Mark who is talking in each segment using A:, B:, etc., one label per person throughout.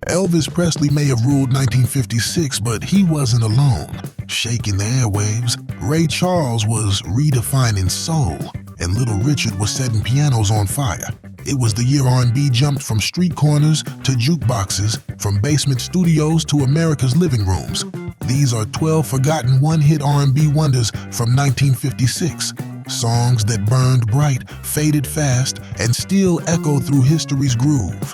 A: Elvis Presley may have ruled 1956, but he wasn't alone. Shaking the airwaves, Ray Charles was redefining soul, and Little Richard was setting pianos on fire. It was the year R&B jumped from street corners to jukeboxes, from basement studios to America's living rooms. These are 12 forgotten one-hit R&B wonders from 1956. Songs that burned bright, faded fast, and still echo through history's groove.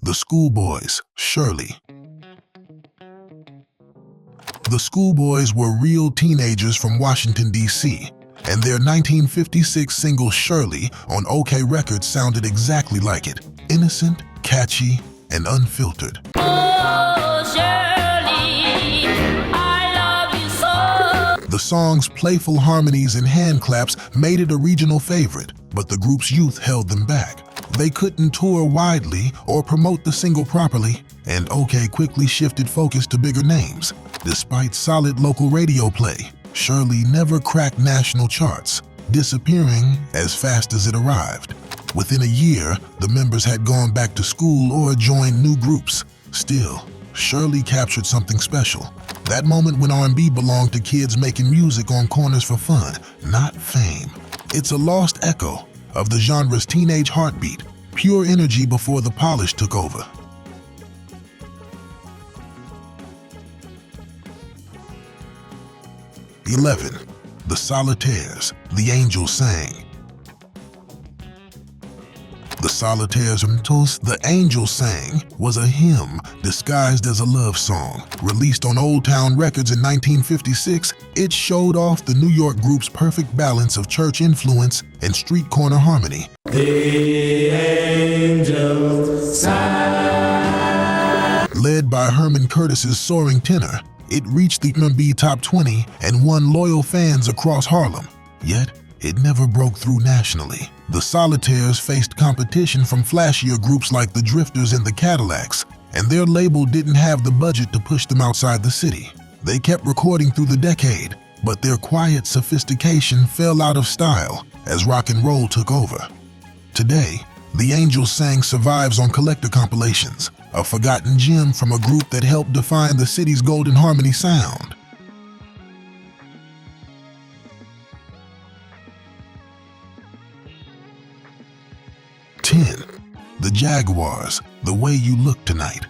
A: The Schoolboys, Shirley. The Schoolboys were real teenagers from Washington, D.C., and their 1956 single Shirley on OK Records sounded exactly like it. Innocent, catchy, and unfiltered.
B: Oh, Shirley, I love you so.
A: The song's playful harmonies and hand claps made it a regional favorite, but the group's youth held them back. They couldn't tour widely or promote the single properly, and OK quickly shifted focus to bigger names. Despite solid local radio play, Shirley never cracked national charts, disappearing as fast as it arrived. Within a year, the members had gone back to school or joined new groups. Still, Shirley captured something special. That moment when R&B belonged to kids making music on corners for fun, not fame. It's a lost echo of the genre's teenage heartbeat, pure energy before the polish took over. The Solitaires, The Angel Sang. The Solitaires' The Angel Sang was a hymn disguised as a love song. Released on Old Town Records in 1956, it showed off the New York group's perfect balance of church influence and street corner harmony.
C: The angel sang.
A: Led by Herman Curtis's soaring tenor, it reached the R&B Top 20 and won loyal fans across Harlem. Yet, it never broke through nationally. The Solitaires faced competition from flashier groups like the Drifters and the Cadillacs, and their label didn't have the budget to push them outside the city. They kept recording through the decade, but their quiet sophistication fell out of style as rock and roll took over. Today, The Angel Sang survives on collector compilations, a forgotten gem from a group that helped define the city's golden harmony sound. The Jaguars, The Way You Look Tonight.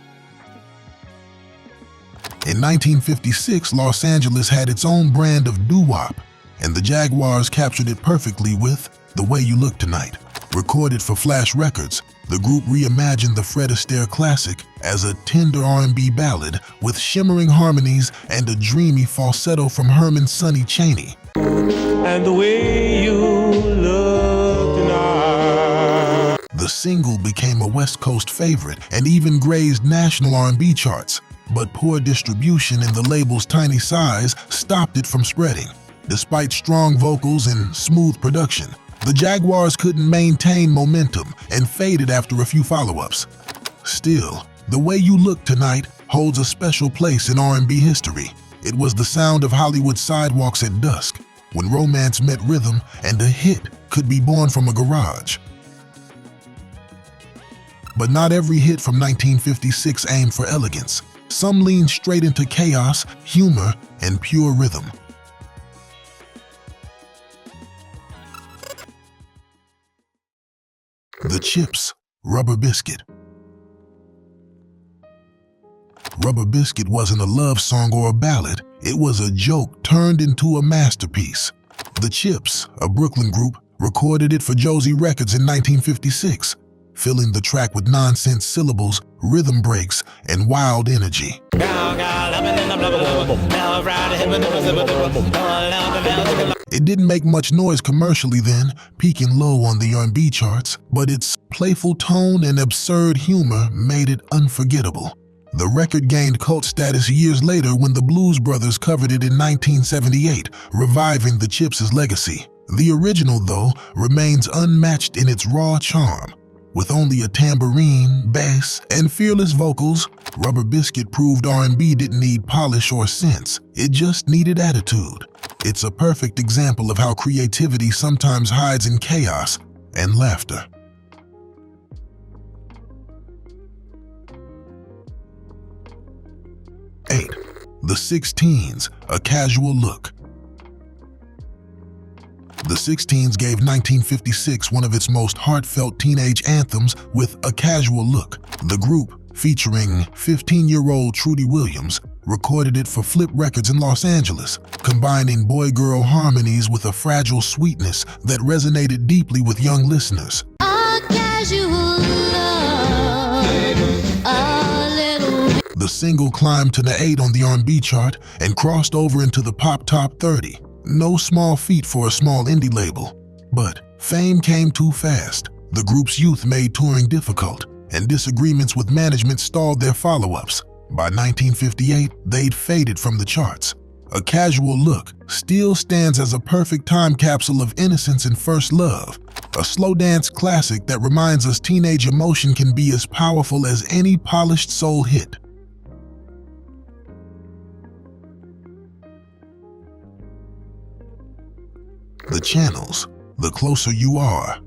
A: In 1956, Los Angeles had its own brand of doo-wop, and the Jaguars captured it perfectly with The Way You Look Tonight. Recorded for Flash Records, the group reimagined the Fred Astaire classic as a tender R&B ballad with shimmering harmonies and a dreamy falsetto from Herman Sonny Chaney.
C: And the way you look tonight.
A: The single became a West Coast favorite and even grazed national R&B charts, but poor distribution and the label's tiny size stopped it from spreading. Despite strong vocals and smooth production, the Jaguars couldn't maintain momentum and faded after a few follow-ups. Still, The Way You Look Tonight holds a special place in R&B history. It was the sound of Hollywood sidewalks at dusk, when romance met rhythm and a hit could be born from a garage. But not every hit from 1956 aimed for elegance. Some leaned straight into chaos, humor, and pure rhythm. The Chips, Rubber Biscuit. Rubber Biscuit wasn't a love song or a ballad. It was a joke turned into a masterpiece. The Chips, a Brooklyn group, recorded it for Josie Records in 1956, filling the track with nonsense syllables, rhythm breaks, and wild energy. It didn't make much noise commercially then, peaking low on the R&B charts, but its playful tone and absurd humor made it unforgettable. The record gained cult status years later when the Blues Brothers covered it in 1978, reviving the Chips' legacy. The original, though, remains unmatched in its raw charm. With only a tambourine, bass, and fearless vocals, Rubber Biscuit proved R&B didn't need polish or sense. It just needed attitude. It's a perfect example of how creativity sometimes hides in chaos and laughter. 8. The 16s, A Casual Look. The 16s gave 1956 one of its most heartfelt teenage anthems with A Casual Look. The group, featuring 15-year-old Trudy Williams, recorded it for Flip Records in Los Angeles, combining boy-girl harmonies with a fragile sweetness that resonated deeply with young listeners.
B: A casual love, a little.
A: The single climbed to the 8 on the R&B chart and crossed over into the Pop Top 30. No small feat for a small indie label. But fame came too fast. The group's youth made touring difficult, and disagreements with management stalled their follow-ups. By 1958, they'd faded from the charts. A Casual Look still stands as a perfect time capsule of innocence and first love, a slow dance classic that reminds us teenage emotion can be as powerful as any polished soul hit. The Channels, The Closer You Are.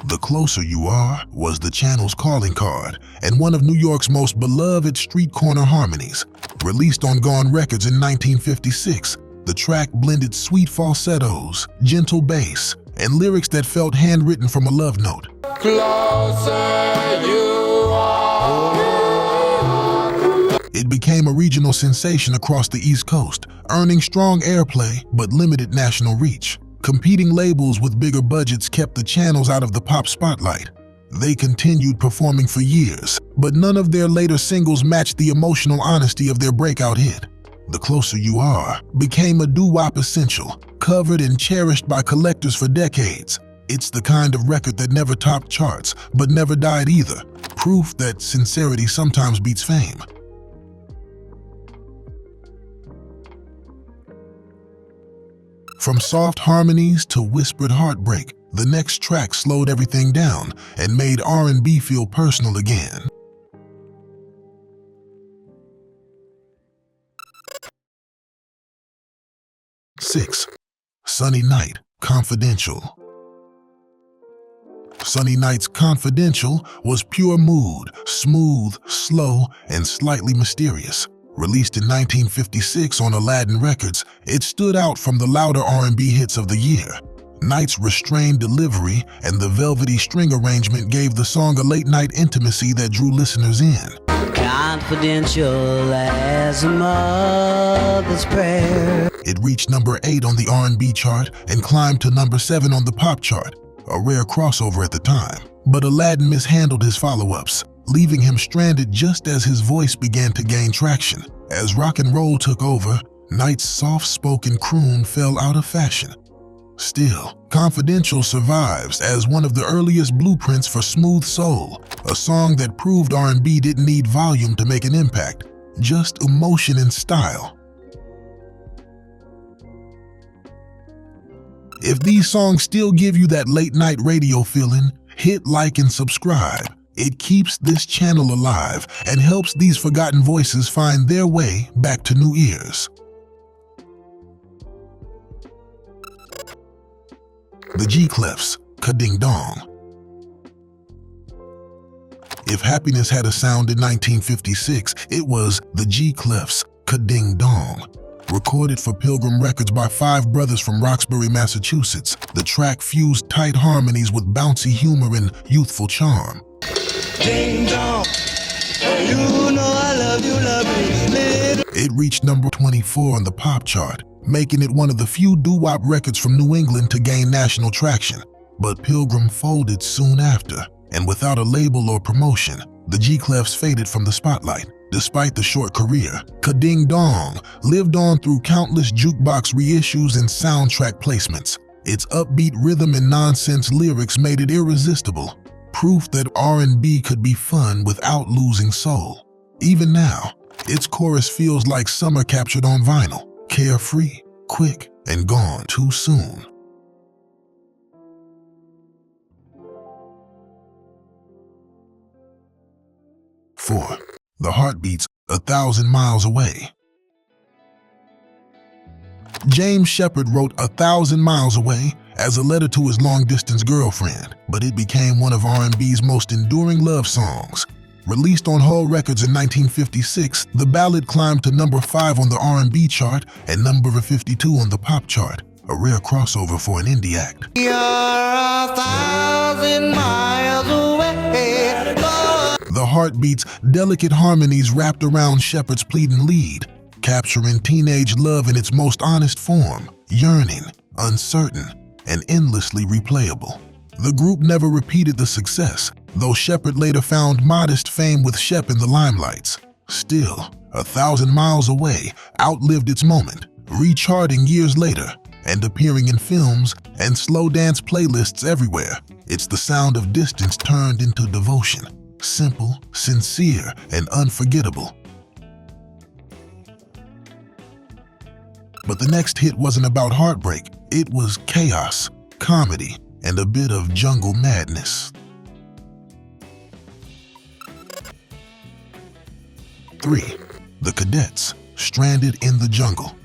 A: The Closer You Are was the Channel's calling card and one of New York's most beloved street corner harmonies. Released on Gone Records in 1956, the track blended sweet falsettos, gentle bass, and lyrics that felt handwritten from a love note.
C: Closer you are.
A: It became a regional sensation across the East Coast, earning strong airplay but limited national reach. Competing labels with bigger budgets kept the Channels out of the pop spotlight. They continued performing for years, but none of their later singles matched the emotional honesty of their breakout hit. The Closer You Are became a doo-wop essential, covered and cherished by collectors for decades. It's the kind of record that never topped charts, but never died either. Proof that sincerity sometimes beats fame. From soft harmonies to whispered heartbreak, the next track slowed everything down and made R&B feel personal again. Six, Sunny Night, Confidential. Sunny Night's Confidential was pure mood, smooth, slow, and slightly mysterious. Released in 1956 on Aladdin Records, it stood out from the louder R&B hits of the year. Night's restrained delivery and the velvety string arrangement gave the song a late-night intimacy that drew listeners in.
D: Confidential as a mother's prayer.
A: It reached number 8 on the R&B chart and climbed to number 7 on the pop chart, a rare crossover at the time. But Aladdin mishandled his follow-ups, leaving him stranded just as his voice began to gain traction. As rock and roll took over, Night's soft-spoken croon fell out of fashion. Still, Confidential survives as one of the earliest blueprints for smooth soul, a song that proved R&B didn't need volume to make an impact, just emotion and style. If these songs still give you that late-night radio feeling, hit like and subscribe. It keeps this channel alive and helps these forgotten voices find their way back to new ears. The G-Clefs, Ka-Ding Dong. If happiness had a sound in 1956, it was the G-Clefs, Ka-Ding Dong. Recorded for Pilgrim Records by 5 brothers from Roxbury, Massachusetts, the track fused tight harmonies with bouncy humor and youthful charm.
D: Ding dong, you know I love you, little.
A: It reached number 24 on the pop chart, making it one of the few doo-wop records from New England to gain national traction. But Pilgrim folded soon after, and without a label or promotion, the G-Clefs faded from the spotlight. Despite the short career, Ka-Ding Dong lived on through countless jukebox reissues and soundtrack placements. Its upbeat rhythm and nonsense lyrics made it irresistible. Proof that R&B could be fun without losing soul. Even now, its chorus feels like summer captured on vinyl, carefree, quick, and gone too soon. Four, The Heartbeats, 1,000 Miles Away. James Shepherd wrote 1,000 Miles Away as a letter to his long-distance girlfriend, but it became one of R&B's most enduring love songs. Released on Hull Records in 1956, the ballad climbed to number 5 on the R&B chart and number 52 on the pop chart, a rare crossover for an indie act.
D: You're 1,000 miles away.
A: The Heartbeats' delicate harmonies wrapped around Shepherd's pleading lead, capturing teenage love in its most honest form, yearning, uncertain, and endlessly replayable. The group never repeated the success, though Shepherd later found modest fame with Shep in the limelights. Still, 1,000 Miles Away outlived its moment, recharting years later and appearing in films and slow dance playlists everywhere. It's the sound of distance turned into devotion, simple, sincere, and unforgettable. But the next hit wasn't about heartbreak. It was chaos, comedy, and a bit of jungle madness. 3. The Cadets, Stranded in the Jungle.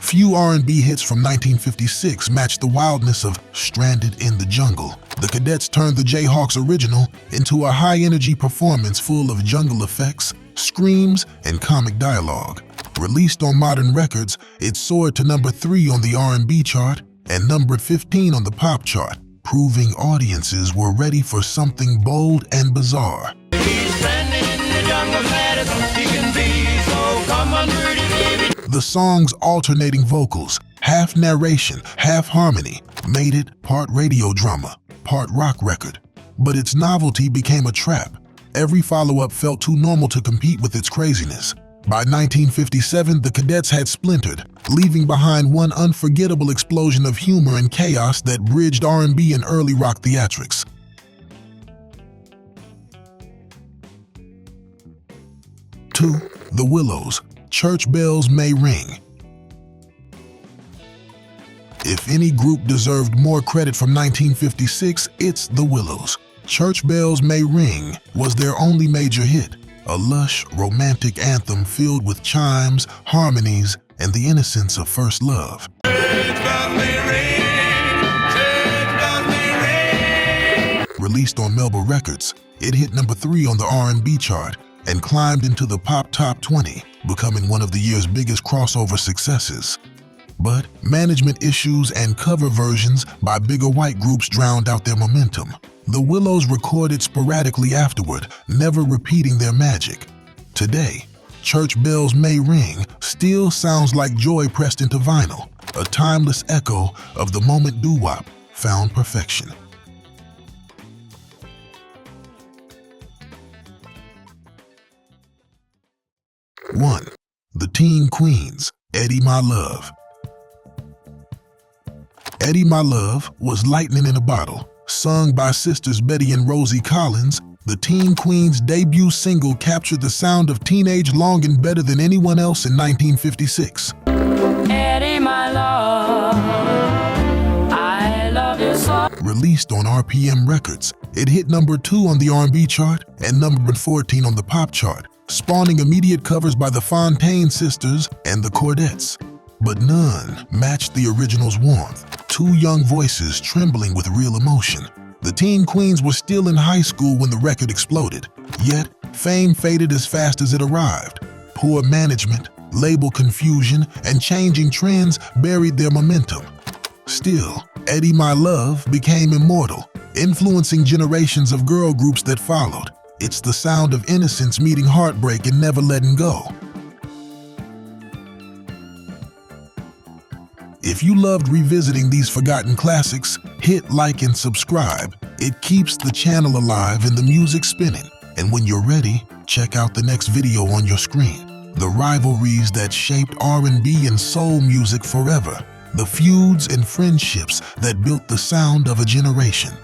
A: Few R&B hits from 1956 matched the wildness of Stranded in the Jungle. The Cadets turned the Jayhawks original into a high-energy performance full of jungle effects, screams, and comic dialogue. Released on Modern Records, it soared to number 3 on the R&B chart and numbered 15 on the pop chart, proving audiences were ready for something bold and bizarre. The song's alternating vocals, half narration, half harmony, made it part radio drama, part rock record. But its novelty became a trap. Every follow-up felt too normal to compete with its craziness. By 1957, the Cadets had splintered, leaving behind one unforgettable explosion of humor and chaos that bridged R&B and early rock theatrics. 2. The Willows, Church Bells May Ring. If any group deserved more credit from 1956, it's the Willows. Church Bells May Ring was their only major hit, a lush, romantic anthem filled with chimes, harmonies, and the innocence of first love. Released on Melba Records, it hit number 3 on the R&B chart and climbed into the pop top 20, becoming one of the year's biggest crossover successes. But management issues and cover versions by bigger white groups drowned out their momentum. The Willows recorded sporadically afterward, never repeating their magic. Today, Church Bells May Ring still sounds like joy pressed into vinyl, a timeless echo of the moment doo-wop found perfection. 1. The Teen Queens, Eddie My Love. Eddie My Love was lightning in a bottle. Sung by sisters Betty and Rosie Collins, the Teen Queens' debut single captured the sound of teenage longing better than anyone else in 1956.
E: Eddie, my love, I love you so.
A: Released on RPM Records, it hit number 2 on the R&B chart and number 14 on the pop chart, spawning immediate covers by the Fontaine Sisters and the Chordettes. But none matched the original's warmth, 2 young voices trembling with real emotion. The Teen Queens were still in high school when the record exploded, yet fame faded as fast as it arrived. Poor management, label confusion, and changing trends buried their momentum. Still, Eddie My Love became immortal, influencing generations of girl groups that followed. It's the sound of innocence meeting heartbreak and never letting go. If you loved revisiting these forgotten classics, hit like and subscribe. It keeps the channel alive and the music spinning. And when you're ready, check out the next video on your screen. The rivalries that shaped R&B and soul music forever. The feuds and friendships that built the sound of a generation.